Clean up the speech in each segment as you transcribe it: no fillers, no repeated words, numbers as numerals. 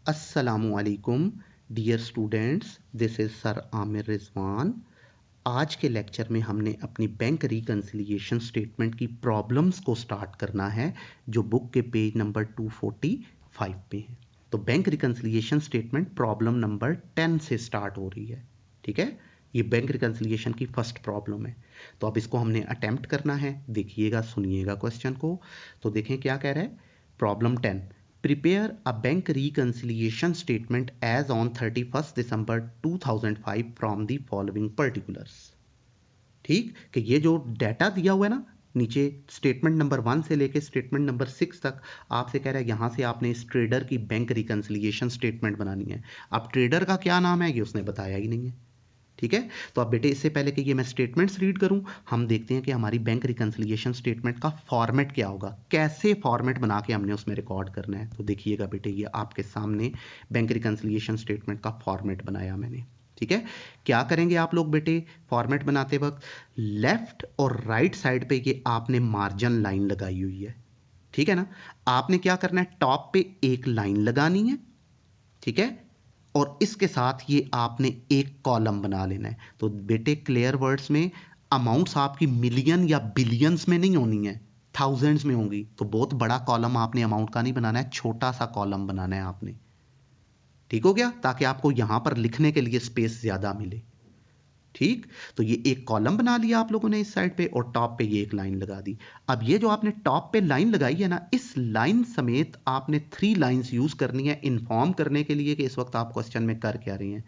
अस्सलामुअलैकुम dear students, this is sir Aamir Rizwan. आज के लेक्चर में हमने अपनी बैंक रिकन्सिलिएशन स्टेटमेंट की प्रॉब्लम्स को स्टार्ट करना है, जो बुक के पेज नंबर 245 पे है। तो bank reconciliation statement problem number 10 से स्टार्ट हो रही है। ठीक है, ये बैंक रिकन्सिलिएशन की फर्स्ट प्रॉब्लम है। तो अब इसको हमने अटेम्प्ट करना है। देखिएगा, सुनिएगा क्वेश्चन को। तो देखें क्या कह रहा है। Problem 10, prepare a bank reconciliation statement as on 31st December 2005 from the following particulars। ठीक कि ये जो डाटा दिया हुआ है ना नीचे, स्टेटमेंट नंबर 1 से लेके स्टेटमेंट नंबर 6 तक आपसे कह रहा है यहाँ से आपने इस ट्रेडर की बैंक रिकन्सिलिएशन स्टेटमेंट बनानी है। अब ट्रेडर का क्या नाम है ये उसने बताया ही नहीं है। ठीक है, तो अब बेटे इससे पहले कि ये मैं स्टेटमेंट्स रीड करूं, हम देखते हैं कि हमारी बैंक रिकन्सिलिएशन स्टेटमेंट का फॉर्मेट क्या होगा, कैसे फॉर्मेट बना के हमने उसमें रिकॉर्ड करना है। तो देखिएगा बेटे, ये आपके सामने बैंक रिकन्सिलिएशन स्टेटमेंट का फॉर्मेट बनाया मैंने। ठीक है, क्या करेंगे आप लोग बेटे फॉर्मेट बनाते वक्त, लेफ्ट और राइट साइड पे ये आपने मार्जिन लाइन लगाई हुई है। ठीक है ना, आपने क्या करना है, टॉप पे एक लाइन लगानी है। ठीक है, और इसके साथ ये आपने एक कॉलम बना लेना है। तो बेटे क्लियर वर्ड्स में, अमाउंट्स आपकी मिलियन या बिलियंस में नहीं होनी है, थाउजेंड्स में होंगी। तो बहुत बड़ा कॉलम आपने अमाउंट का नहीं बनाना है, छोटा सा कॉलम बनाना है आपने। ठीक हो गया, ताकि आपको यहां पर लिखने के लिए स्पेस ज्यादा मिले। ठीक, तो ये एक कॉलम बना लिया आप लोगों ने इस साइड पे, और टॉप पे ये एक लाइन लगा दी। अब ये जो आपने टॉप पे लाइन लगाई है ना, इस लाइन समेत आपने 3 लाइंस यूज करनी है इन्फॉर्म करने के लिए कि इस वक्त आप क्वेश्चन में कर क्या रहे हैं।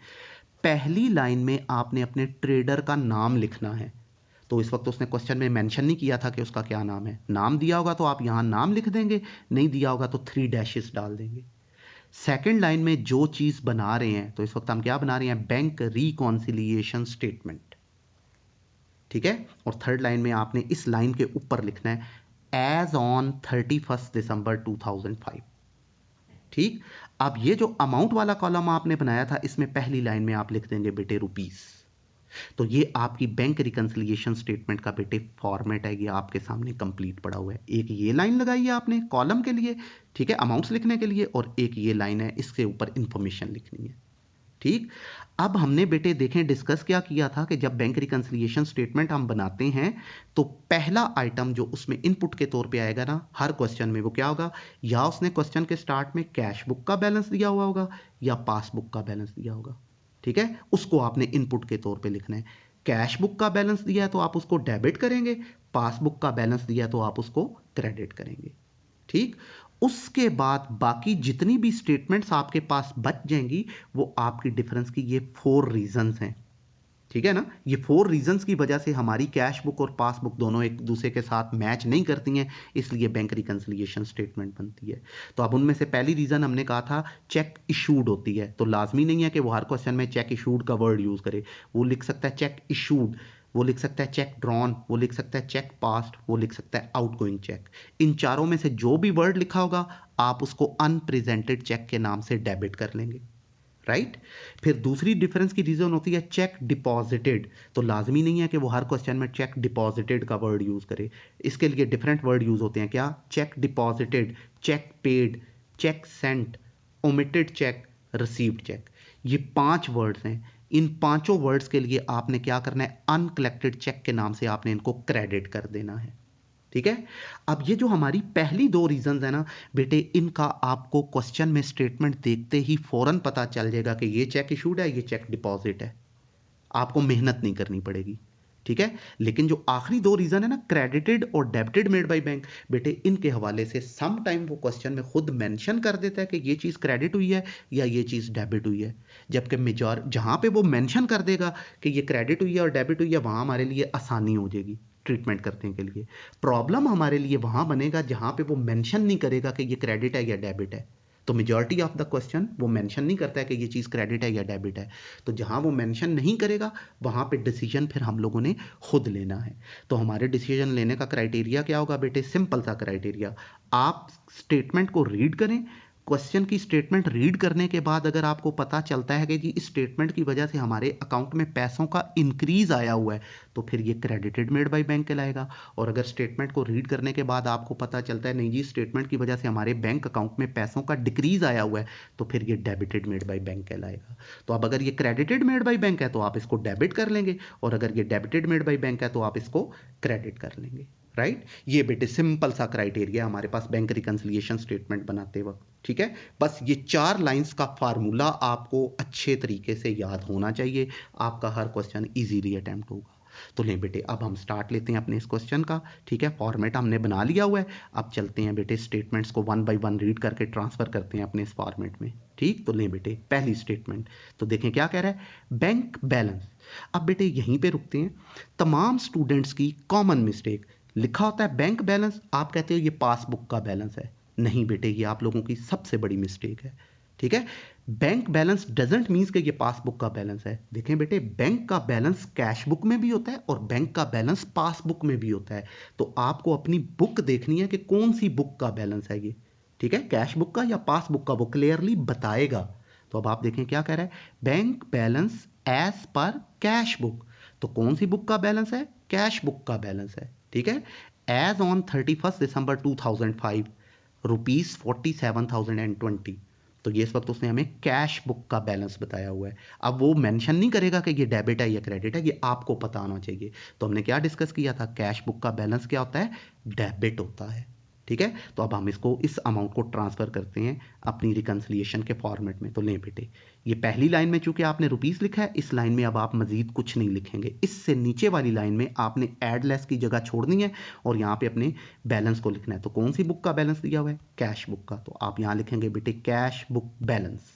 पहली लाइन में आपने अपने ट्रेडर का नाम लिखना है। तो इस वक्त उसने क्वेश्चन में मेंशन नहीं किया था कि उसका क्या नाम है। नाम दिया होगा तो आप यहां नाम लिख देंगे, नहीं दिया होगा तो 3 डैशेस डाल देंगे। सेकेंड लाइन में जो चीज बना रहे हैं, तो इस वक्त हम क्या बना रहे हैं, बैंक रिकॉन्सिलिएशन स्टेटमेंट। ठीक है, और थर्ड लाइन में आपने इस लाइन के ऊपर लिखना है एज ऑन 31st दिसंबर 2005। ठीक, अब ये जो अमाउंट वाला कॉलम आपने बनाया था, इसमें पहली लाइन में आप लिख देंगे बेटे रुपीस। तो ये आपकी बैंक रिकन्सिलिएशन स्टेटमेंट का बेटे फॉर्मेट है, ये आपके सामने कंप्लीट पड़ा हुआ है। एक ये लाइन लगाई है आपने कॉलम के लिए, ठीक है, अमाउंट्स लिखने के लिए, और एक ये लाइन है इसके ऊपर इंफॉर्मेशन लिखनी है। ठीक, अब हमने बेटे देखें डिस्कस क्या किया था कि जब बैंक रिकन्सिलिएशन स्टेटमेंट हम बनाते हैं तो पहला आइटम जो उसमें इनपुट के तौर पे आएगा ना हर क्वेश्चन में, वो क्या होगा, या उसने क्वेश्चन के स्टार्ट में कैश बुक का बैलेंस दिया हुआ होगा या पासबुक का बैलेंस दिया होगा। ठीक है, उसको आपने इनपुट के तौर पे लिखना है। कैश बुक का बैलेंस दिया है तो आप उसको डेबिट करेंगे, पासबुक का बैलेंस दिया है तो आप उसको क्रेडिट करेंगे। ठीक, उसके बाद बाकी जितनी भी स्टेटमेंट्स आपके पास बच जाएंगी वो आपकी डिफरेंस की ये 4 रीजंस हैं। ठीक है ना, ये 4 रीजंस की वजह से हमारी कैश बुक और पासबुक दोनों एक दूसरे के साथ मैच नहीं करती हैं, इसलिए बैंक रिकन्सिलिएशन स्टेटमेंट बनती है। तो अब उनमें से पहली रीजन हमने कहा था चेक इशूड होती है, तो लाजमी नहीं है कि वो हर क्वेश्चन में चेक इशूड का वर्ड यूज करे। वो लिख सकता है चेक इशूड, वो लिख सकता है चेक ड्रॉन, वो लिख सकता है चेक पास्ट, वो लिख सकता है आउटगोइंग चेक। इन चारों में से जो भी वर्ड लिखा होगा आप उसको अनप्रेजेंटेड चेक के नाम से डेबिट कर लेंगे। राइट, फिर दूसरी डिफरेंस की रीजन होती है चेक डिपॉजिटेड। तो लाजमी नहीं है कि वो हर क्वेश्चन में चेक डिपॉजिटेड का वर्ड यूज करे, इसके लिए डिफरेंट वर्ड यूज होते हैं। क्या, cheque deposited, cheque paid, cheque sent, omitted cheque, received cheque. ये 5 वर्ड्स हैं। इन पांचों वर्ड्स के लिए आपने क्या करना है, अनकलेक्टेड चेक के नाम से आपने इनको क्रेडिट कर देना है। ठीक है, अब ये जो हमारी पहली 2 रीजंस है ना बेटे, इनका आपको क्वेश्चन में स्टेटमेंट देखते ही फौरन पता चल जाएगा कि ये चेक इशूड है, ये चेक डिपॉजिट है। आपको मेहनत नहीं करनी पड़ेगी। ठीक है, लेकिन जो आखिरी 2 रीजन है ना, क्रेडिटेड और डेबिटेड मेड बाय बैंक, बेटे इनके हवाले से सम टाइम वो क्वेश्चन में खुद मेंशन कर देता है कि ये चीज क्रेडिट हुई है या ये चीज डेबिट हुई है। जबकि मेजॉर जहां पे वो मेंशन कर देगा कि ये क्रेडिट हुई है और डेबिट हुई है, वहां हमारे लिए आसानी हो जाएगी ट्रीटमेंट करने के लिए। प्रॉब्लम हमारे लिए वहां बनेगा जहां पे वो मेंशन नहीं करेगा कि ये क्रेडिट है या डेबिट है। तो मेजॉरिटी ऑफ द क्वेश्चन वो मेंशन नहीं करता है कि ये चीज क्रेडिट है या डेबिट है। तो जहां वो मेंशन नहीं करेगा वहां पे डिसीजन फिर हम लोगों ने खुद लेना है। तो हमारे डिसीजन लेने का क्राइटेरिया क्या होगा बेटे, सिंपल सा क्राइटेरिया, आप स्टेटमेंट को रीड करें, क्वेश्चन की स्टेटमेंट रीड करने के बाद अगर आपको पता चलता है कि जी इस स्टेटमेंट की वजह से हमारे अकाउंट में पैसों का इंक्रीज आया हुआ है, तो फिर ये क्रेडिटेड मेड बाय बैंक कहलाएगा। और अगर स्टेटमेंट को रीड करने के बाद आपको पता चलता है नहीं जी स्टेटमेंट की वजह से हमारे बैंक अकाउंट में पैसों का डिक्रीज आया हुआ है, तो फिर ये डेबिटेड मेड बाय बैंक कहलाएगा। तो अब अगर ये क्रेडिटेड मेड बाय बैंक है तो आप इसको डेबिट कर लेंगे, और अगर ये डेबिटेड मेड बाय बैंक है तो आप इसको क्रेडिट कर लेंगे। राइट, ये बेटे सिंपल सा क्राइटेरिया हमारे पास बैंक रिकंसिलिएशन स्टेटमेंट बनाते वक्त। ठीक है, बस ये 4 लाइंस का फार्मूला आपको अच्छे तरीके से याद होना चाहिए, आपका हर क्वेश्चन इजीली अटेम्प्ट होगा। तो लें बेटे अब हम स्टार्ट लेते हैं अपने इस क्वेश्चन का। ठीक है, फॉर्मेट हमने बना लिया हुआ है। अब चलते हैं बेटे स्टेटमेंट्स को 1 बाय 1 रीड करके ट्रांसफर करते हैं अपने इस फॉर्मेट में। ठीक, तो लें बेटे पहली स्टेटमेंट, तो देखें क्या कह रहा है, बैंक बैलेंस। अब बेटे यहीं पे रुकते हैं। तमाम स्टूडेंट्स की कॉमन मिस्टेक, लिखा होता है बैंक बैलेंस, आप कहते हो ये पासबुक का बैलेंस है। नहीं बेटे, ये आप लोगों की सबसे बड़ी मिस्टेक है। ठीक है, बैंक बैलेंस डजंट मीन्स कि ये पासबुक का बैलेंस है। देखें बेटे, बैंक का बैलेंस कैश बुक में भी होता है और बैंक का बैलेंस पासबुक में भी होता है। तो आपको अपनी बुक देखनी है कि कौन सी बुक का बैलेंस है ये। ठीक है, कैश बुक का या पासबुक का, वो क्लियरली बताएगा। तो अब आप देखें क्या कह रहा है, bank balance as per cash book. तो कौन सी बुक का बैलेंस है, कैश बुक का बैलेंस है। ठीक है, एज ऑन 31 दिसंबर 2005 रुपीज 47,020। तो ये इस वक्त उसने हमें कैश बुक का बैलेंस बताया हुआ है। अब वो मेंशन नहीं करेगा कि ये डेबिट है या क्रेडिट है, ये आपको पता होना चाहिए। तो हमने क्या डिस्कस किया था, कैश बुक का बैलेंस क्या होता है, डेबिट होता है। ठीक है, तो अब हम इसको इस अमाउंट को ट्रांसफर करते हैं अपनी रिकंसिलिएशन के फॉर्मेट में। तो लें बेटे, ये पहली लाइन में चूंकि आपने रुपीस लिखा है, इस लाइन में अब आप मजीद कुछ नहीं लिखेंगे। इससे नीचे वाली लाइन में आपने एड लेस की जगह छोड़नी है और यहाँ पे अपने बैलेंस को लिखना है। तो कौन सी बुक का बैलेंस दिया हुआ है, कैश बुक का। तो आप यहाँ लिखेंगे बेटे कैश बुक बैलेंस।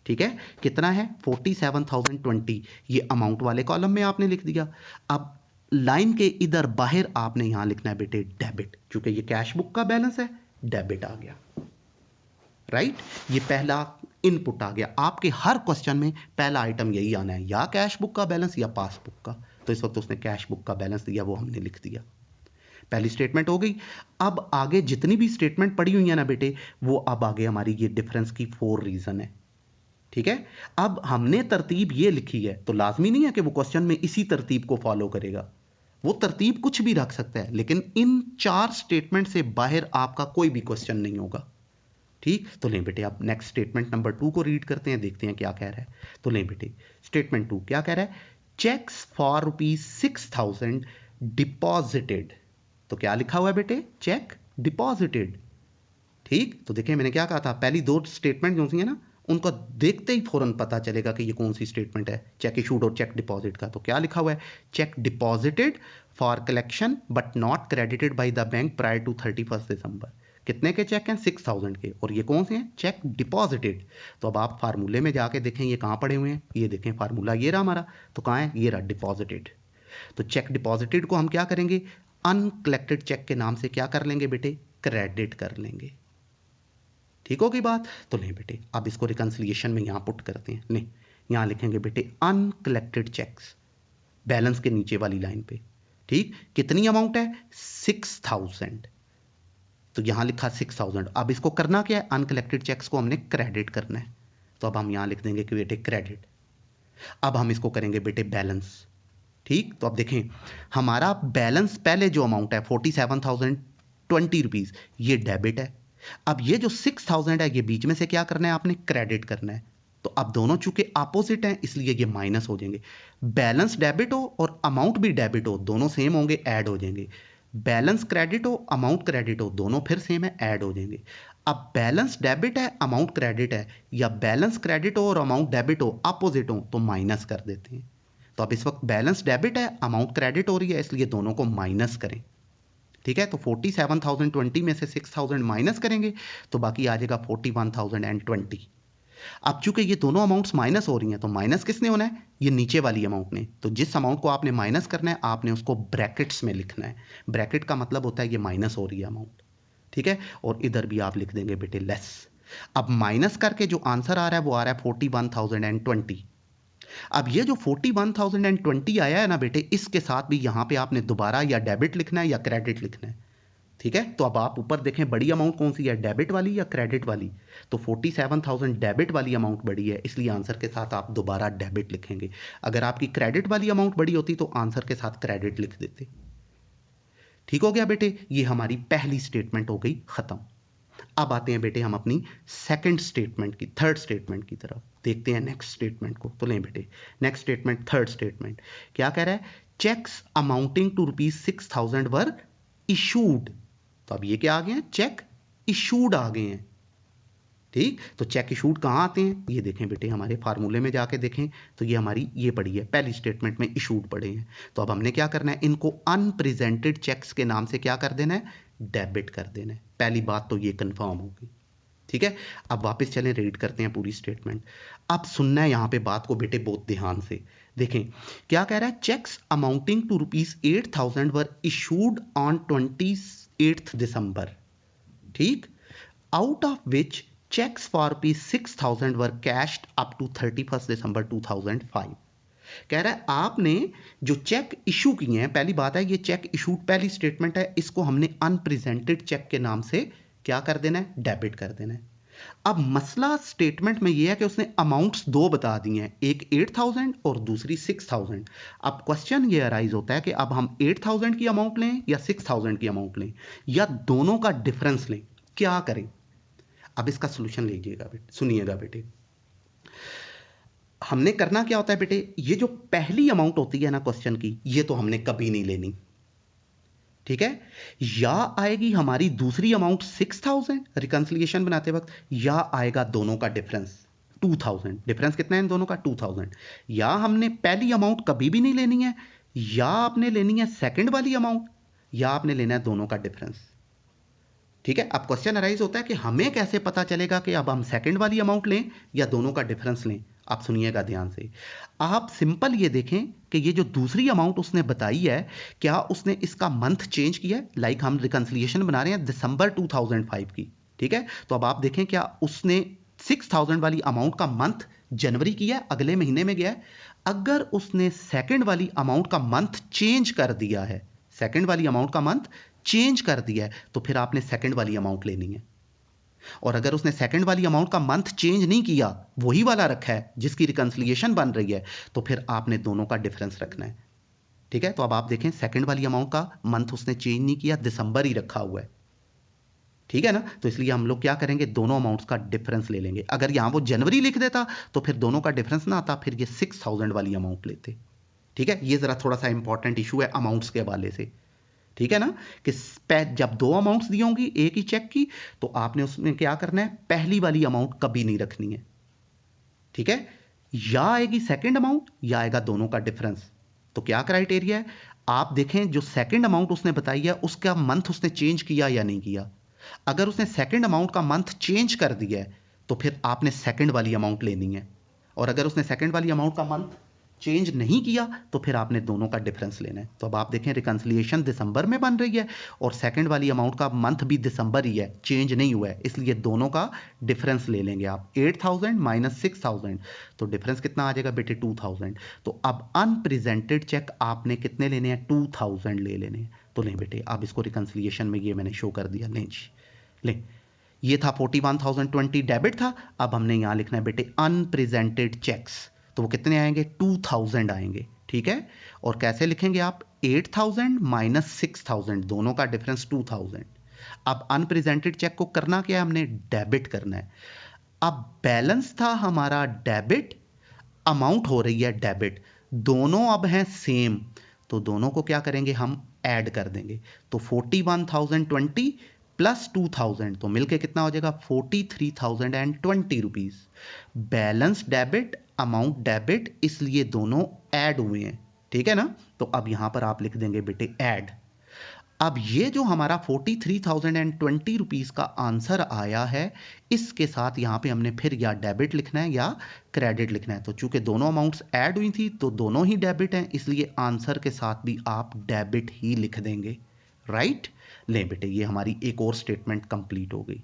ठीक है, कितना है 47,020, ये अमाउंट वाले कॉलम में आपने लिख दिया। अब लाइन के इधर बाहर आपने यहां लिखना है बेटे डेबिट, क्योंकि ये कैश बुक का बैलेंस है, डेबिट आ गया। राइट, ये पहला इनपुट आ गया। आपके हर क्वेश्चन में पहला आइटम यही आना है, या कैश बुक का बैलेंस या पासबुक का। तो इस वक्त उसने कैश बुक का बैलेंस दिया, वो हमने लिख दिया। पहली स्टेटमेंट हो गई। अब आगे जितनी भी स्टेटमेंट पड़ी हुई है ना बेटे, वो अब आगे हमारी ये डिफरेंस की 4 रीजन है। ठीक है, अब हमने तरतीब ये लिखी है, तो लाजमी नहीं है कि वो क्वेश्चन में इसी तरतीब को फॉलो करेगा। वो तरतीब कुछ भी रख सकता है, लेकिन इन 4 स्टेटमेंट से बाहर आपका कोई भी क्वेश्चन नहीं होगा। ठीक, तो लें बेटे आप नेक्स्ट स्टेटमेंट नंबर 2 को रीड करते हैं, देखते हैं क्या कह रहा है। तो लें बेटे स्टेटमेंट 2 क्या कह रहा है, चेक्स फॉर ₹6,000 डिपॉजिटेड। तो क्या लिखा हुआ है बेटे, चेक डिपॉजिटेड। ठीक, तो देखिए मैंने क्या कहा था, पहली 2 स्टेटमेंट जो सी है ना, उनको देखते ही फौरन पता चलेगा कि ये कौन सी स्टेटमेंट है, चेक इशूड और चेक डिपॉजिट का। तो क्या लिखा हुआ है, cheque deposited for collection but not credited by the bank prior to 31 December. कितने के चेक हैं, 6,000 के, और ये कौन से हैं, चेक डिपॉजिटेड। तो अब आप फार्मूले में जाके देखें ये कहाँ पड़े हुए हैं, ये देखें फार्मूला ये रहा हमारा। तो कहाँ है, ये रहा डिपॉजिटेड। तो चेक डिपॉजिटेड को हम क्या करेंगे, अनकलेक्टेड चेक के नाम से क्या कर लेंगे बेटे, क्रेडिट कर लेंगे। ठीक होगी बात। तो लें बेटे अब इसको रिकंसिलिएशन में यहां पुट करते हैं। लें, यहां लिखेंगे बेटे अनकलेक्टेड चेक्स, बैलेंस के नीचे वाली लाइन पे। ठीक, कितनी अमाउंट है, 6,000। तो यहां लिखा 6,000। अब इसको करना क्या है, अनकलेक्टेड चेक्स को हमने क्रेडिट करना है। तो अब हम यहां लिख देंगे कि बेटे क्रेडिट। अब हम इसको करेंगे बेटे बैलेंस। ठीक, तो अब देखें हमारा बैलेंस पहले जो अमाउंट है 47,020 रुपीज, ये डेबिट है। अब ये जो 6,000 है, ये बीच में से क्या करना है, आपने क्रेडिट करना है। तो अब दोनों चूंकि अपोजिट हैं, इसलिए ये माइनस हो जाएंगे। बैलेंस डेबिट हो और अमाउंट भी डेबिट हो, दोनों सेम होंगे, ऐड हो जाएंगे। बैलेंस क्रेडिट हो, अमाउंट क्रेडिट हो, दोनों फिर सेम है, ऐड हो जाएंगे। अब बैलेंस डेबिट है, अमाउंट क्रेडिट है, या बैलेंस क्रेडिट हो और अमाउंट डेबिट हो, अपोजिट हो, तो माइनस कर देते हैं। तो अब इस वक्त बैलेंस डेबिट है, अमाउंट क्रेडिट हो रही है, इसलिए दोनों को माइनस करें। ठीक है, तो 47,020 में से 6,000 माइनस करेंगे तो बाकी आ जाएगा 41,020। अब चूंकि ये दोनों अमाउंट्स माइनस हो रही हैं, तो माइनस किसने होना है, ये नीचे वाली अमाउंट ने। तो जिस अमाउंट को आपने माइनस करना है, आपने उसको ब्रैकेट्स में लिखना है। ब्रैकेट का मतलब होता है ये माइनस हो रही है अमाउंट। ठीक है, और इधर भी आप लिख देंगे बेटे लेस। अब माइनस करके जो आंसर आ रहा है वो आ रहा है 41,020। अब ये जो 41,020 आया है ना बेटे, इसके साथ भी यहां पे आपने दोबारा या डेबिट लिखना है या क्रेडिट लिखना है। ठीक है, तो अब आप ऊपर देखें बड़ी अमाउंट कौन सी है, डेबिट वाली या क्रेडिट वाली, तो 47,000 डेबिट वाली अमाउंट बड़ी है, इसलिए आंसर के साथ आप दोबारा डेबिट लिखेंगे। अगर आपकी क्रेडिट वाली अमाउंट बड़ी होती तो आंसर के साथ क्रेडिट लिख देते। ठीक हो गया बेटे, ये हमारी पहली स्टेटमेंट हो गई खत्म। अब आते हैं बेटे हम अपनी सेकंड स्टेटमेंट की, थर्ड स्टेटमेंट की तरफ, देखते हैं नेक्स्ट स्टेटमेंट को। तो लें बेटे नेक्स्ट स्टेटमेंट, थर्ड स्टेटमेंट क्या कह रहा है, cheques amounting to ₹6,000 were issued. तो अब ये क्या आ गए हैं, चेक इशूड आ गए हैं। ठीक, तो चेक इशूड कहाँ आते हैं, ये देखें बेटे हमारे फार्मूले में जाके देखें, तो ये हमारी ये पड़ी है, पहली स्टेटमेंट में इशूड पड़े हैं। तो अब हमने क्या करना है, इनको अनप्रेजेंटेड चेक्स के नाम से क्या कर देना है, डेबिट कर देना है। पहली बात तो ये कंफर्म होगी। ठीक है, अब वापस चलें, रीड करते हैं पूरी स्टेटमेंट। अब सुनना है यहाँ पे बात को बेटे बहुत ध्यान से देखें, क्या कह रहा है, cheques amounting to ₹8,000 were issued on 28 December. ठीक, out of which checks for ₹6,000 were cashed up to 31st December 2005। कह रहा है आपने जो चेक इशू किए हैं, पहली बात है ये चेक इशू पहली स्टेटमेंट है, इसको हमने अनप्रेजेंटेड चेक के नाम से क्या कर देना है, डेबिट कर देना है। अब मसला स्टेटमेंट में ये है कि उसने अमाउंट्स दो बता दी हैं, एक 8,000 और दूसरी 6,000। अब क्वेश्चन ये अराइज होता है कि अब हम 8,000 की अमाउंट लें या 6,000 की अमाउंट लें या दोनों का डिफरेंस लें, क्या करें। अब इसका सोल्यूशन लीजिएगा बेटे, सुनिएगा बेटे, हमने करना क्या होता है बेटे, ये जो पहली अमाउंट होती है ना क्वेश्चन की, ये तो हमने कभी नहीं लेनी। ठीक है, या आएगी हमारी दूसरी अमाउंट 6,000 रिकंसिलिएशन बनाते वक्त, या आएगा दोनों का डिफरेंस 2,000। डिफरेंस कितना है इन दोनों का, 2,000। या हमने पहली अमाउंट कभी भी नहीं लेनी है, या आपने लेनी है सेकंड वाली अमाउंट, या आपने लेना है दोनों का डिफरेंस। ठीक है, अब क्वेश्चन अराइज होता है कि हमें कैसे पता चलेगा कि अब हम सेकंड वाली अमाउंट लें या दोनों का डिफरेंस लें। आप सुनिएगा ध्यान से, आप सिंपल ये देखें कि ये जो दूसरी अमाउंट उसने बताई है, क्या उसने इसका मंथ चेंज किया है, लाइक हम रिकंसिलिएशन बना रहे हैं दिसंबर 2005 की। ठीक है, तो अब आप देखें क्या उसने 6,000 वाली अमाउंट का मंथ जनवरी किया है, अगले महीने में गया है। अगर उसने सेकंड वाली अमाउंट का मंथ चेंज कर दिया है, सेकंड वाली अमाउंट का मंथ चेंज कर दिया है, तो फिर आपने सेकंड वाली अमाउंट लेनी है। और अगर उसने सेकंड वाली अमाउंट का मंथ चेंज नहीं किया, वही वाला रखा है जिसकी रिकंसिलिएशन बन रही है, तो फिर आपने दोनों का डिफरेंस रखना है। ठीक है, तो अब आप देखें सेकंड वाली अमाउंट का मंथ उसने चेंज नहीं किया, दिसंबर ही रखा हुआ है। ठीक है ना, तो इसलिए हम लोग क्या करेंगे, दोनों अमाउंट्स का डिफरेंस ले लेंगे। अगर यहां वो जनवरी लिख देता तो फिर दोनों का डिफरेंस ना आता, फिर ये 6,000 वाली अमाउंट लेते। ठीक है, ये जरा थोड़ा सा इंपॉर्टेंट इशू है अमाउंट्स के हवाले से। ठीक है ना, कि जब दो अमाउंट्स दी होंगी एक ही चेक की, तो आपने उसमें क्या करना है, पहली वाली अमाउंट कभी नहीं रखनी है। ठीक है, या आएगी सेकंड अमाउंट या आएगा दोनों का डिफरेंस। तो क्या क्राइटेरिया है, आप देखें जो सेकंड अमाउंट उसने बताई है उसका मंथ उसने चेंज किया या नहीं किया। अगर उसने सेकंड अमाउंट का मंथ चेंज कर दिया है, तो फिर आपने सेकंड वाली अमाउंट लेनी है। और अगर उसने सेकंड वाली अमाउंट का मंथ चेंज नहीं किया, तो फिर आपने दोनों का डिफरेंस लेना है। तो अब आप देखें रिकंसिलिएशन दिसंबर में बन रही है और सेकंड वाली अमाउंट का मंथ भी दिसंबर ही है, चेंज नहीं हुआ है, इसलिए दोनों का डिफरेंस ले लेंगे आप। 8,000 माइनस 6,000, तो डिफरेंस कितना आ जाएगा बेटे, 2,000। तो अब अनप्रेजेंटेड चेक आपने कितने लेने हैं, 2,000 ले लेने हैं। तो लें बेटे, अब इसको रिकंसिलिएशन में ये मैंने शो कर दिया, लें जी लें। ये था 41,020 डेबिट था, अब हमने यहां लिखना है बेटे अनप्रेजेंटेड चेक्स, तो वो कितने आएंगे, 2,000 आएंगे। ठीक है, और कैसे लिखेंगे आप, 8,000 माइनस 6,000, दोनों का डिफरेंस 2,000। अब अनप्रेजेंटेड चेक को करना क्या है, हमने डेबिट करना है। अब बैलेंस था हमारा डेबिट, अमाउंट हो रही है डेबिट, दोनों अब हैं सेम, तो दोनों को क्या करेंगे, हम ऐड कर देंगे। तो 41,020 प्लस 2,000, तो मिलके कितना हो जाएगा, 43,020 rupees. Balance debit, amount debit, इसलिए दोनों ऐड हुए हैं। ठीक है ना, तो अब यहां पर आप लिख देंगे बेटे ऐड। अब ये जो हमारा 43,020 रुपीज का आंसर आया है, इसके साथ यहां पे हमने फिर या डेबिट लिखना है या क्रेडिट लिखना है। तो चूंकि दोनों अमाउंट्स ऐड हुई थी तो दोनों ही डेबिट हैं, इसलिए आंसर के साथ भी आप डेबिट ही लिख देंगे। राइट, लें बेटे, ये हमारी एक और स्टेटमेंट कंप्लीट हो गई।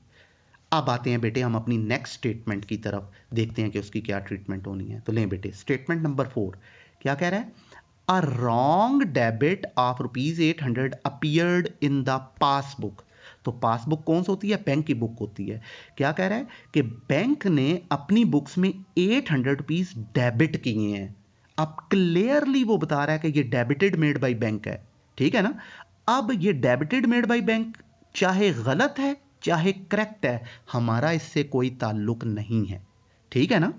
अब आते हैं बेटे हम अपनी नेक्स्ट स्टेटमेंट की तरफ, देखते हैं कि उसकी क्या ट्रीटमेंट होनी है। तो लें बेटे स्टेटमेंट नंबर 4 क्या कह रहा है, a wrong debit of ₹800 appeared in the passbook. तो पासबुक कौन सी होती है? बैंक की बुक होती है। क्या कह रहा है कि बैंक ने अपनी बुक्स में ₹800 डेबिट किए हैं। अब क्लियरली वो बता रहा है कि ये डेबिटेड मेड बाय बैंक है, ठीक है ना। अब ये डेबिटेड मेड बाय बैंक चाहे गलत है चाहे करेक्ट है, हमारा इससे कोई ताल्लुक नहीं है, ठीक है ना।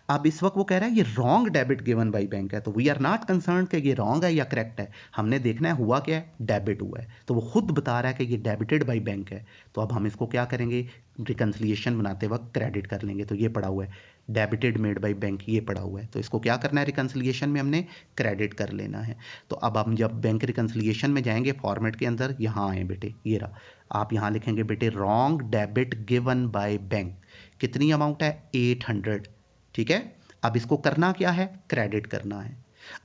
अब इस वक्त वो कह रहा है ये wrong debit given by bank है, तो वी आर नॉट कंसर्न कि ये रॉन्ग है या करेक्ट है, हमने देखना है हुआ क्या है, डेबिट हुआ है। तो वो खुद बता रहा है कि ये डेबिटेड बाय बैंक है, तो अब हम इसको क्या करेंगे, रिकंसिलिएशन बनाते वक्त क्रेडिट कर लेंगे। तो ये पड़ा हुआ है डेबिटेड मेड बाय बैंक, ये पड़ा हुआ है, तो इसको क्या करना है, रिकंसिलिएशन में हमने क्रेडिट कर लेना है। तो अब हम जब बैंक रिकंसिलिएशन में जाएंगे फॉर्मेट के अंदर, यहाँ आए बेटे, ये रहा, आप यहाँ लिखेंगे बेटे wrong debit given by bank, कितनी अमाउंट है, 800, ठीक है। अब इसको करना क्या है, क्रेडिट करना है।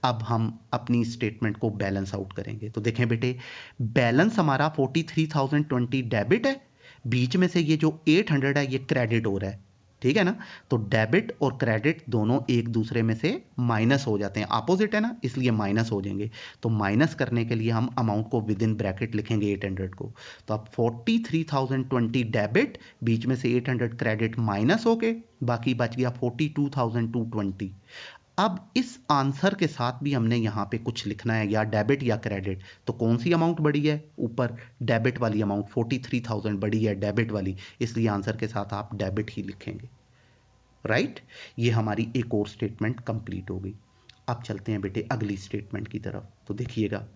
अब हम अपनी स्टेटमेंट को बैलेंस आउट करेंगे। तो देखें बेटे, बैलेंस हमारा 43,020 डेबिट है, बीच में से ये जो 800 है ये क्रेडिट हो रहा है, ठीक है ना। तो डेबिट और क्रेडिट दोनों एक दूसरे में से माइनस हो जाते हैं, अपोजिट है ना, इसलिए माइनस हो जाएंगे। तो माइनस करने के लिए हम अमाउंट को विद इन ब्रैकेट लिखेंगे 800 को। तो अब 43,020 डेबिट, बीच में से 800 क्रेडिट माइनस होके बाकी बच गया 42,220। अब इस आंसर के साथ भी हमने यहाँ पे कुछ लिखना है, या डेबिट या क्रेडिट। तो कौन सी अमाउंट बड़ी है, ऊपर डेबिट वाली अमाउंट 43,000 बड़ी है, डेबिट वाली, इसलिए आंसर के साथ आप डेबिट ही लिखेंगे, राइट। ये हमारी एक और स्टेटमेंट कंप्लीट हो गई। अब चलते हैं बेटे अगली स्टेटमेंट की तरफ। तो देखिएगा,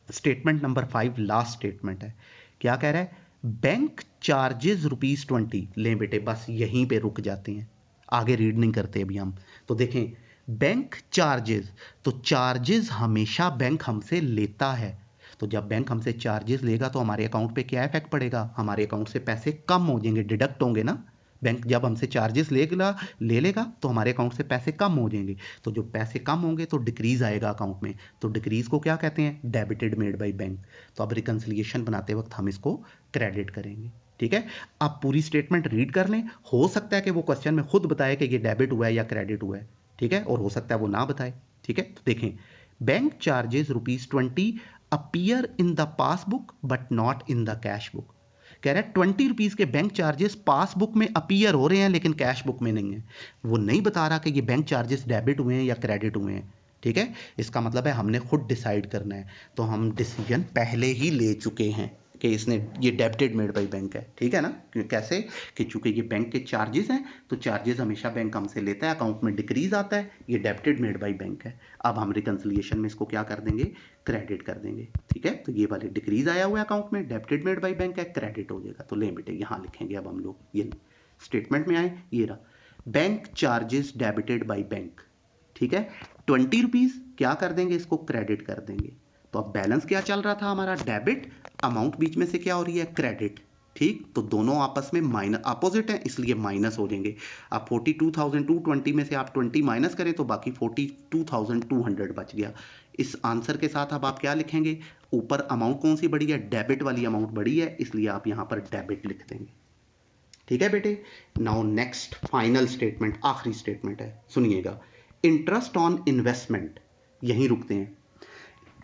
स्टेटमेंट नंबर 5 लास्ट स्टेटमेंट है। क्या कह रहा है, बैंक चार्जेस ₹20। लें बेटे, बस यहीं पे रुक जाते हैं, आगे रीड नहीं करते अभी हम। तो देखें, बैंक चार्जेस, तो चार्जेस हमेशा बैंक हमसे लेता है। तो जब बैंक हमसे चार्जेस लेगा तो हमारे अकाउंट पे क्या इफेक्ट पड़ेगा, हमारे अकाउंट से पैसे कम हो जाएंगे, डिडक्ट होंगे ना। बैंक जब हमसे चार्जेस ले लेगा तो हमारे अकाउंट से पैसे कम हो जाएंगे। तो जो पैसे कम होंगे तो डिक्रीज आएगा अकाउंट में, तो डिक्रीज को क्या कहते हैं, डेबिटेड मेड बाय बैंक। तो अब रिकंसिलिएशन बनाते वक्त हम इसको क्रेडिट करेंगे, ठीक है। आप पूरी स्टेटमेंट रीड कर लें, हो सकता है कि वो क्वेश्चन में खुद बताए कि ये डेबिट हुआ है या क्रेडिट हुआ है, ठीक है, और हो सकता है वो ना बताए, ठीक है। तो देखें, bank charges ₹20 appear in the passbook but not in the cash book. कह रहा है ₹20 के बैंक चार्जेस पासबुक में अपीयर हो रहे हैं लेकिन कैश बुक में नहीं है। वो नहीं बता रहा कि ये बैंक चार्जेस डेबिट हुए हैं या क्रेडिट हुए हैं, ठीक है। इसका मतलब है हमने खुद डिसाइड करना है। तो हम डिसीजन पहले ही ले चुके हैं कि इसने ये डेबिटेड मेड बाय बैंक है, ठीक है ना। कैसे कि चूंकि ये बैंक के चार्जेस हैं तो चार्जेस हमेशा बैंक हमसे लेता है, अकाउंट में डिक्रीज आता है, ये डेबिटेड मेड बाय बैंक है। अब हम रिकंसिलिएशन में इसको क्या कर देंगे, क्रेडिट कर देंगे, ठीक है। तो ये वाले डिक्रीज आया हुआ है अकाउंट में, डेबिटेड मेड बाय बैंक है, क्रेडिट हो जाएगा। तो ले बेटे, यहाँ लिखेंगे अब हम लोग, ये स्टेटमेंट में आए, ये रहा, bank charges debited by bank, ठीक है। ₹20 क्या कर देंगे, इसको क्रेडिट कर देंगे। तो अब बैलेंस क्या चल रहा था हमारा, डेबिट, अमाउंट बीच में से क्या हो रही है, क्रेडिट, ठीक। तो दोनों आपस में माइनस अपोजिट है, इसलिए माइनस हो जाएंगे। अब 42,220 में से आप 20 माइनस करें तो बाकी 42,200 बच गया। इस आंसर के साथ अब आप क्या लिखेंगे, ऊपर अमाउंट कौन सी बड़ी है, डेबिट वाली अमाउंट बड़ी है, इसलिए आप यहां पर डेबिट लिख देंगे, ठीक है बेटे। नाउ नेक्स्ट फाइनल स्टेटमेंट, आखिरी स्टेटमेंट है, सुनिएगा, इंटरेस्ट ऑन इन्वेस्टमेंट, यहीं रुकते हैं।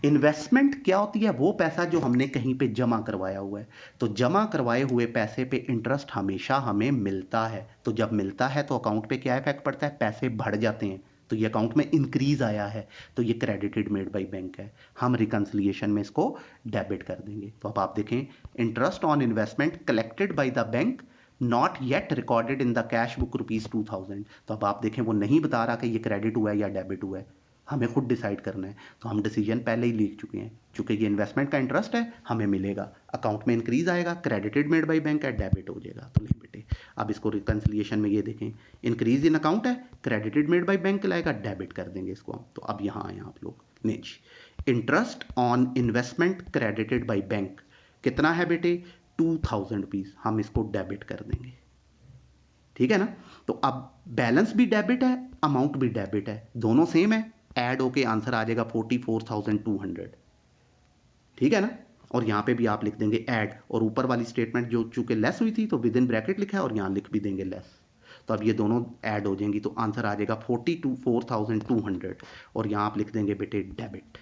इन्वेस्टमेंट क्या होती है, वो पैसा जो हमने कहीं पे जमा करवाया हुआ है। तो जमा करवाए हुए पैसे पे इंटरेस्ट हमेशा हमें मिलता है। तो जब मिलता है तो अकाउंट पे क्या इफेक्ट पड़ता है, पैसे बढ़ जाते हैं। तो ये अकाउंट में इंक्रीज आया है, तो ये क्रेडिटेड मेड बाय बैंक है, हम रिकंसिलिएशन में इसको डेबिट कर देंगे। तो अब आप देखें, interest on investment collected by the bank not yet recorded in the cash book ₹2000। तो अब आप देखें, वो नहीं बता रहा कि ये क्रेडिट हुआ है या डेबिट हुआ है, हमें खुद डिसाइड करना है। तो हम डिसीजन पहले ही लिख चुके हैं, चूंकि ये इन्वेस्टमेंट का इंटरेस्ट है हमें मिलेगा, अकाउंट में इंक्रीज आएगा, क्रेडिटेड मेड बाय बैंक है, डेबिट हो जाएगा। तो ले बेटे, अब इसको रिकंसिलिएशन में ये देखें, इंक्रीज इन अकाउंट है, क्रेडिटेड मेड बाय बैंक लाएगा, डेबिट कर देंगे इसको हम। तो अब यहाँ आए आप लोग, next, interest on investment credited by bank कितना है बेटे, ₹2000, हम इसको डेबिट कर देंगे, ठीक है ना। तो अब बैलेंस भी डेबिट है, अमाउंट भी डेबिट है, दोनों सेम है, ऐड होके आंसर आ जाएगा 44,200, ठीक है ना। और यहाँ पे भी आप लिख देंगे ऐड, और ऊपर वाली स्टेटमेंट जो चूंकि लेस हुई थी तो विद इन ब्रैकेट लिखा है और यहाँ लिख भी देंगे लेस। तो अब ये दोनों ऐड हो जाएंगी तो आंसर आ जाएगा 44,200 और यहाँ आप लिख देंगे बेटे डेबिट।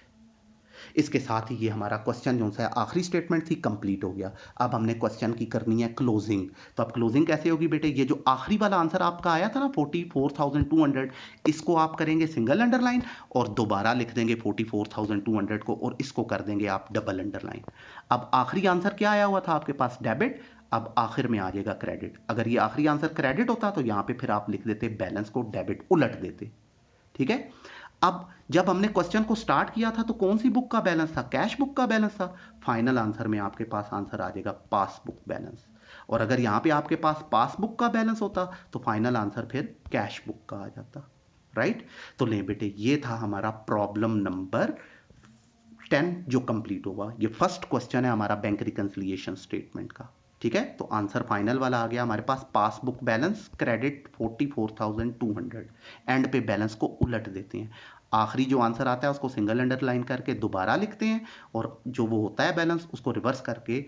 इसके साथ ही ये हमारा क्वेश्चन जो सा आखिरी स्टेटमेंट थी कंप्लीट हो गया। अब हमने क्वेश्चन की करनी है क्लोजिंग। तो अब क्लोजिंग कैसे होगी बेटे, ये जो आखिरी वाला आंसर आपका आया था ना 44,200, इसको आप करेंगे सिंगल अंडरलाइन और दोबारा लिख देंगे 44,200 को और इसको कर देंगे आप डबल अंडरलाइन। अब आखिरी आंसर क्या आया हुआ था आपके पास, डेबिट। अब आखिर में आ जाएगा क्रेडिट। अगर ये आखिरी आंसर क्रेडिट होता तो यहाँ पे फिर आप लिख देते बैलेंस को डेबिट, उलट देते। ठीक है। अब जब हमने क्वेश्चन को स्टार्ट किया था तो कौन सी बुक का बैलेंस था, कैश बुक का बैलेंस था। फाइनल आंसर में आपके पास आंसर आ जाएगा पासबुक बैलेंस। और अगर यहाँ पे आपके पास पासबुक का बैलेंस होता तो फाइनल आंसर फिर कैश बुक का आ जाता। राइट। तो ले बेटे ये था हमारा प्रॉब्लम नंबर 10 जो कंप्लीट हुआ। ये फर्स्ट क्वेश्चन है हमारा बैंक रिकंसिलिएशन स्टेटमेंट का। ठीक है। तो आंसर फाइनल वाला आ गया हमारे पास पासबुक बैलेंस क्रेडिट 44,200। एंड पे बैलेंस को उलट देते हैं। आखिरी जो आंसर आता है उसको सिंगल अंडरलाइन करके दोबारा लिखते हैं और जो वो होता है बैलेंस उसको रिवर्स करके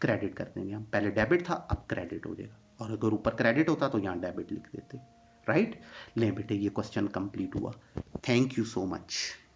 क्रेडिट कर देंगे हम। पहले डेबिट था अब क्रेडिट हो जाएगा और अगर ऊपर क्रेडिट होता तो यहाँ डेबिट लिख देते। राइट। ले बेटे ये क्वेश्चन कंप्लीट हुआ। Thank you so much.